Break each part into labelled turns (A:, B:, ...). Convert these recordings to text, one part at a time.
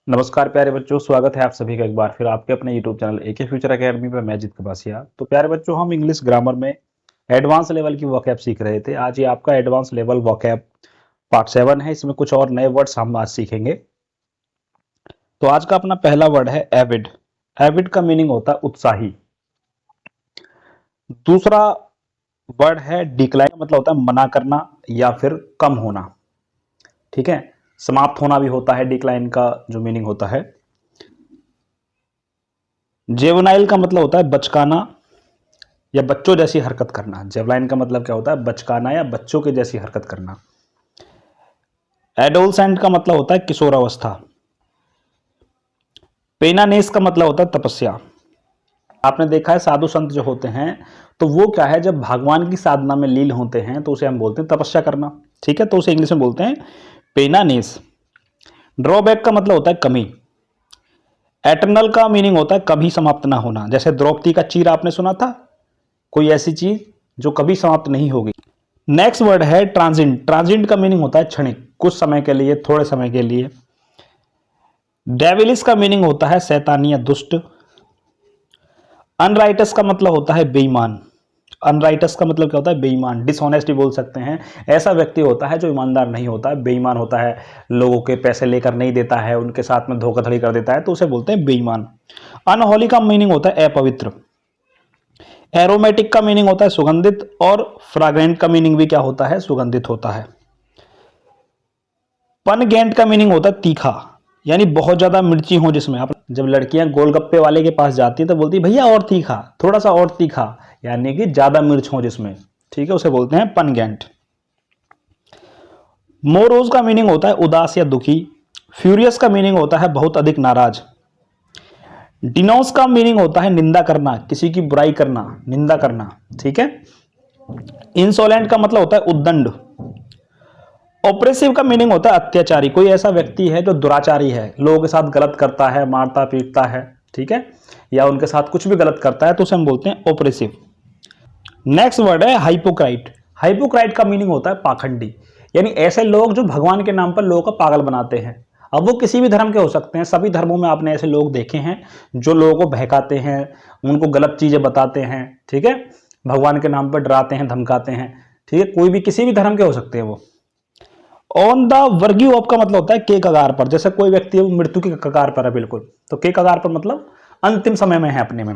A: नमस्कार प्यारे बच्चों, स्वागत है आप सभी का एक बार फिर आपके अपने YouTube channel AK future academy पर। मैं जीत कपासिया। तो प्यारे बच्चों, हम इंग्लिश ग्रामर में एडवांस लेवल की वोकैब सीख रहे थे। आज ये आपका एडवांस लेवल वोकैब पार्ट 7 है। इसमें कुछ और नए वर्ड्स हम आज सीखेंगे। तो आज का अपना पहला वर्ड है एविड। एविड का मीनिंग होता है उत्साही। दूसरा वर्ड है डिक्लाइन, मतलब होता है मना करना या फिर कम होना। ठीक है, समाप्त होना भी होता है डिक्लाइन का जो मीनिंग होता है। जेवनाइल का मतलब होता है बचकाना या बच्चों जैसी हरकत करना। जेवलाइन का मतलब क्या होता है? बचकाना या बच्चों के जैसी हरकत करना। एडोलसेंट का मतलब होता है किशोरावस्था। पेनानेस का मतलब होता है तपस्या। आपने देखा है साधु संत जो होते हैं तो वो क्या है, जब भगवान की साधना में लीन होते हैं तो उसे हम बोलते हैं तपस्या करना। ठीक है, तो उसे इंग्लिश में बोलते हैं पेनानेस। ड्रॉबैक का मतलब होता है कमी। एटर्नल का मीनिंग होता है कभी समाप्त ना होना। जैसे द्रौपदी का चीर आपने सुना था, कोई ऐसी चीज जो कभी समाप्त नहीं होगी। नेक्स्ट वर्ड है ट्रांजिट। ट्रांजिट का मीनिंग होता है क्षणिक, कुछ समय के लिए, थोड़े समय के लिए। डेविलिस का मीनिंग होता है शैतानी या दुष्ट। अनराइटस का मतलब होता है बेईमान। अनराइटस का मतलब क्या होता है? बेईमान, डिसऑनेस्ट बोल सकते हैं। ऐसा व्यक्ति होता है जो ईमानदार नहीं होता है, बेईमान होता है, लोगों के पैसे लेकर नहीं देता है, उनके साथ में धोखाधड़ी कर देता है, तो उसे बोलते हैं बेईमान। अनहोली का मीनिंग होता है अपवित्र। एरोमेटिक का मीनिंग होता है सुगंधित, और फ्राग्रेंट का मीनिंग भी क्या होता है? सुगंधित होता है। पनगेंट का मीनिंग होता है तीखा, यानी बहुत ज्यादा मिर्ची हो जिसमें। आप जब लड़कियां गोलगप्पे वाले के पास जाती है तो बोलती है भैया और तीखा, थोड़ा सा और तीखा, यानी कि ज्यादा मिर्च हो जिसमें। ठीक है, उसे बोलते हैं पनगेंट। मोरोज का मीनिंग होता है उदास या दुखी। फ्यूरियस का मीनिंग होता है बहुत अधिक नाराज। डिनोस का मीनिंग होता है निंदा करना, किसी की बुराई करना, निंदा करना। ठीक है। इंसोलेंट का मतलब होता है उद्दंड। ऑपरेसिव का मीनिंग होता है अत्याचारी। कोई ऐसा व्यक्ति है जो दुराचारी है, लोगों के साथ गलत करता है, मारता पीटता है, ठीक है, या उनके साथ कुछ भी गलत करता है, तो उसे हम बोलते हैं ऑपरेसिव। नेक्स्ट वर्ड है हाइपोक्राइट। हाइपोक्राइट का मीनिंग होता है पाखंडी, यानी ऐसे लोग जो भगवान के नाम पर लोगों को पागल बनाते हैं। अब वो किसी भी धर्म के हो सकते हैं, सभी धर्मों में आपने ऐसे लोग देखे हैं जो लोगों को बहकाते हैं, उनको गलत चीजें बताते हैं। ठीक है, भगवान के नाम पर डराते हैं, धमकाते हैं। ठीक है, कोई भी किसी भी धर्म के हो सकते हैं वो। ऑन द वर्गी ऑफ का मतलब होता है के कगार पर। जैसे कोई व्यक्ति है वो मृत्यु के कगार पर है बिल्कुल, तो के कगार पर मतलब अंतिम समय में है अपने में।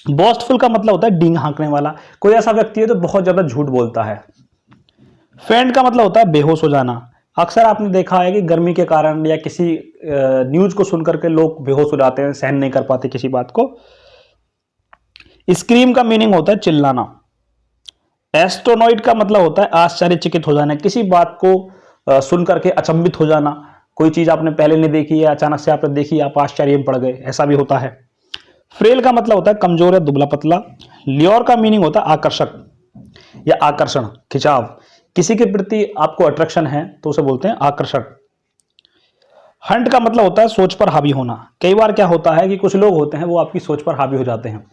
A: बोस्टफुल का मतलब होता है डींग हाँकने वाला। कोई ऐसा व्यक्ति है जो बहुत ज्यादा झूठ बोलता है। फेंट का मतलब होता है बेहोश हो जाना। अक्सर आपने देखा है कि गर्मी के कारण या किसी न्यूज को सुनकर के लोग बेहोश हो जाते हैं, सहन नहीं कर पाते किसी बात को। स्क्रीम का मीनिंग होता है चिल्लाना। एस्ट्रोनॉइड का मतलब होता है आश्चर्यचकित हो जाना, किसी बात को सुन करके अचंभित हो जाना। कोई चीज आपने पहले नहीं देखी है, अचानक से आपने देखी, आप आश्चर्य में पड़ गए, ऐसा भी होता है। फ्रेल का मतलब होता है कमजोर या दुबला पतला। ल्योर का मीनिंग होता है आकर्षक या आकर्षण, खिंचाव। किसी के प्रति आपको अट्रैक्शन है तो उसे बोलते हैं आकर्षक। हंट का मतलब होता है सोच पर हावी होना। कई बार क्या होता है कि कुछ लोग होते हैं वो आपकी सोच पर हावी हो जाते हैं।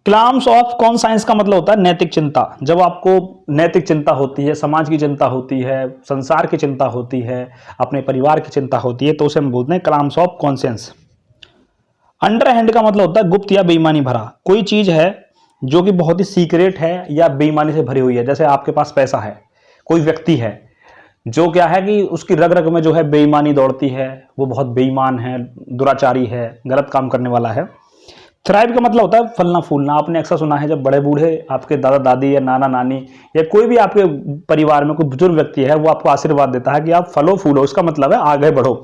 A: क्लाम्स ऑफ कॉन्साइंस का मतलब होता है नैतिक चिंता। जब आपको नैतिक चिंता होती है, समाज की चिंता होती है, संसार की चिंता होती है, अपने परिवार की चिंता होती है, तो उसे हम बोलते हैं क्लाम्स ऑफ कॉन्सेंस। अंडर हैंड का मतलब होता है गुप्त या बेईमानी भरा। कोई चीज है जो कि बहुत ही सीक्रेट है या बेईमानी से भरी हुई है। जैसे आपके पास पैसा है, कोई व्यक्ति है जो क्या है कि उसकी रग रग में जो है बेईमानी दौड़ती है, वो बहुत बेईमान है, दुराचारी है, गलत काम करने वाला है। थ्राइव का मतलब होता है फलना फूलना। आपने अक्सर सुना है जब बड़े बूढ़े आपके दादा दादी या नाना नानी या कोई भी आपके परिवार में कोई बुजुर्ग व्यक्ति है वो आपको आशीर्वाद देता है कि आप फलो फूलो, इसका मतलब है आगे बढ़ो,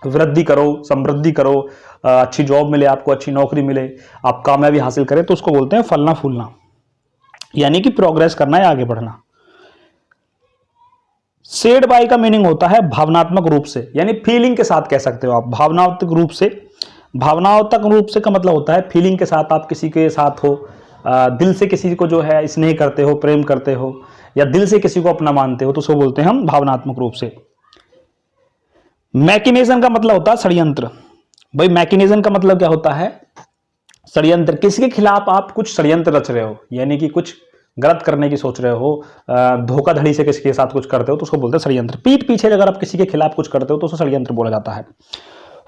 A: वृद्धि करो, समृद्धि करो, अच्छी जॉब मिले आपको, अच्छी नौकरी मिले, आप कामयाबी हासिल करें, तो उसको बोलते हैं फलना फूलना, यानी कि प्रोग्रेस करना है, आगे बढ़ना। सेड बाय का मीनिंग होता है भावनात्मक रूप से, यानी फीलिंग के साथ कह सकते हो आप, भावनात्मक रूप से। भावनात्मक रूप से का मतलब होता है फीलिंग के साथ आप किसी के साथ हो, दिल से किसी को जो है स्नेह करते हो, प्रेम करते हो, या दिल से किसी को अपना मानते हो, तो उसको बोलते हैं हम भावनात्मक रूप से। मैकिनेजन का मतलब होता है षड्यंत्र। भाई मैकिनेजन का मतलब क्या होता है? षड्यंत्र। किसी के खिलाफ आप कुछ षड्यंत्र रच रहे हो, यानी कि कुछ गलत करने की सोच रहे हो, धोखाधड़ी से किसी के साथ कुछ करते हो तो उसको बोलते हैं षड्यंत्र। पीठ पीछे अगर आप किसी के खिलाफ कुछ करते हो तो उसको षड्यंत्र बोला जाता है।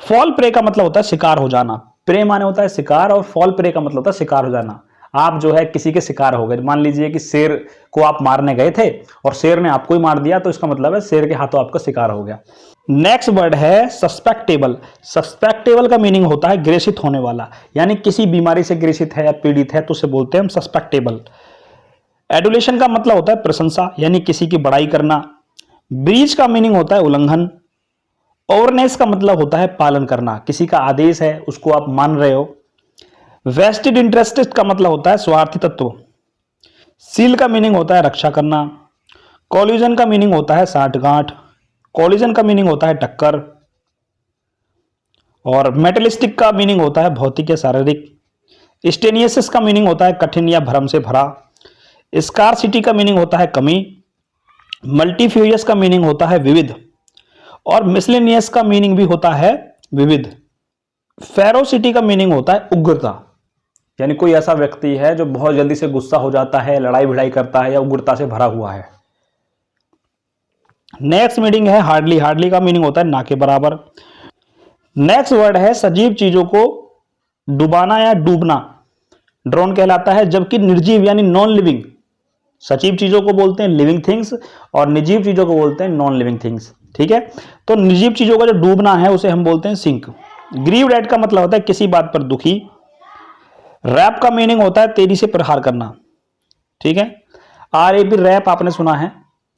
A: फॉल प्रे का मतलब होता है शिकार हो जाना। प्रे माने होता है शिकार, और फॉल प्रे का मतलब होता है शिकार हो जाना। आप जो है किसी के शिकार हो गए, मान लीजिए कि शेर को आप मारने गए थे और शेर ने आपको ही मार दिया, तो इसका मतलब है शेर के हाथों आपका शिकार हो गया। नेक्स्ट वर्ड है सस्पेक्टेबल। सस्पेक्टेबल का मीनिंग होता है ग्रसित होने वाला, यानी किसी बीमारी से ग्रसित है या पीड़ित है तो उसे बोलते हैं हम सस्पेक्टेबल। एडुलेशन का मतलब होता है प्रशंसा, यानी किसी की बड़ाई करना। ब्रीच का मीनिंग होता है उल्लंघन। ओवरनेस का मतलब होता है पालन करना, किसी का आदेश है उसको आप मान रहे हो। वेस्टेड इंटरेस्टेड का मतलब होता है स्वार्थी तत्व। सील का मीनिंग होता है रक्षा करना। कॉल्यूजन का मीनिंग होता है साठगांठ। कॉल्यूजन का मीनिंग होता है टक्कर। और मेटलिस्टिक का मीनिंग होता है भौतिक या शारीरिक। स्टेनियसिस का मीनिंग होता है कठिन या भ्रम से भरा। स्कार्सिटी का मीनिंग होता है कमी। मल्टीफ्यूरियस का मीनिंग होता है विविध। और मिसलेनियस का मीनिंग भी होता है विविध। फेरोसिटी का मीनिंग होता है उग्रता, यानी कोई ऐसा व्यक्ति है जो बहुत जल्दी से गुस्सा हो जाता है, लड़ाई भिड़ाई करता है या उग्रता से भरा हुआ है। नेक्स्ट मीनिंग है हार्डली। हार्डली का मीनिंग होता है ना के बराबर। नेक्स्ट वर्ड है सजीव चीजों को डुबाना या डूबना। ड्रोन कहलाता है, जबकि निर्जीव यानी नॉन लिविंग, सजीव चीजों को बोलते हैं लिविंग थिंग्स और निर्जीव चीजों को बोलते हैं नॉन लिविंग थिंग्स। ठीक है, तो निर्जीव चीजों का जो डूबना है उसे हम बोलते हैं सिंक। ग्रीव डेड का मतलब होता है किसी बात पर दुखी। रैप का मीनिंग होता है तेजी से प्रहार करना। ठीक है, RAP रैप आपने सुना है,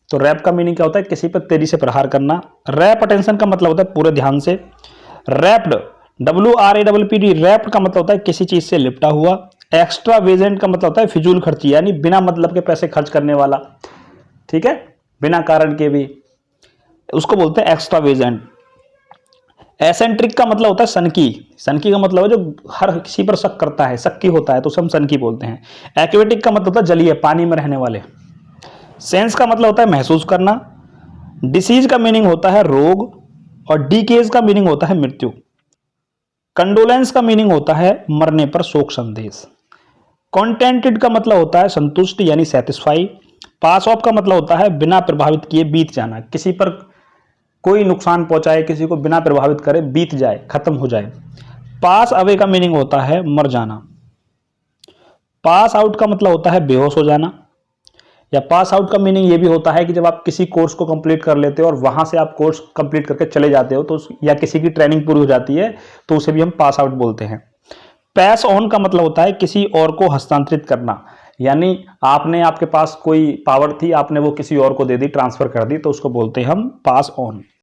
A: तो रैप का मीनिंग क्या होता है किसी पर तेजी से प्रहार करना। रैप अटेंशन का मतलब होता है पूरे ध्यान से। रैप्ड WRAPPD रैप्ड का मतलब होता है किसी चीज से लिपटा हुआ। एक्स्ट्रा वेजेंट का मतलब होता है फिजूल खर्ची, यानी बिना मतलब के पैसे खर्च करने वाला। ठीक है, बिना कारण के भी, उसको बोलते हैं एक्स्ट्रा वेजेंट। एसेंट्रिक का मतलब होता है सनकी। सनकी का मतलब है जो हर किसी पर शक करता है, शक्की होता है, तो उसे हम सनकी बोलते हैं। एक्वेटिक का मतलब होता है जलीय, पानी में रहने वाले। सेंस का मतलब होता है महसूस करना। डिसीज का मीनिंग होता है रोग। और डीकेज का मीनिंग होता है मृत्यु। कंडोलेंस का मीनिंग होता है मरने पर शोक संदेश। कॉन्टेंटेड का मतलब होता है संतुष्ट यानी सेटिस्फाई। पास ऑफ का मतलब होता है बिना प्रभावित किए बीत जाना, किसी पर कोई नुकसान पहुंचाए, किसी को बिना प्रभावित करे, बीत जाए, खत्म हो जाए। पास अवे का मीनिंग होता है मर जाना। पास आउट का मतलब होता है बेहोश हो जाना। या पास आउट का मीनिंग ये भी होता है कि जब आप किसी कोर्स को कंप्लीट कर लेते हो और वहां से आप कोर्स कंप्लीट करके चले जाते हो, तो या किसी की ट्रेनिंग पूरी हो जाती है तो उसे भी हम पास आउट बोलते हैं। पैस ऑन का मतलब होता है किसी और को हस्तांतरित करना, यानी आपने, आपके पास कोई पावर थी, आपने वो किसी और को दे दी, ट्रांसफर कर दी, तो उसको बोलते हैं हम पास ऑन।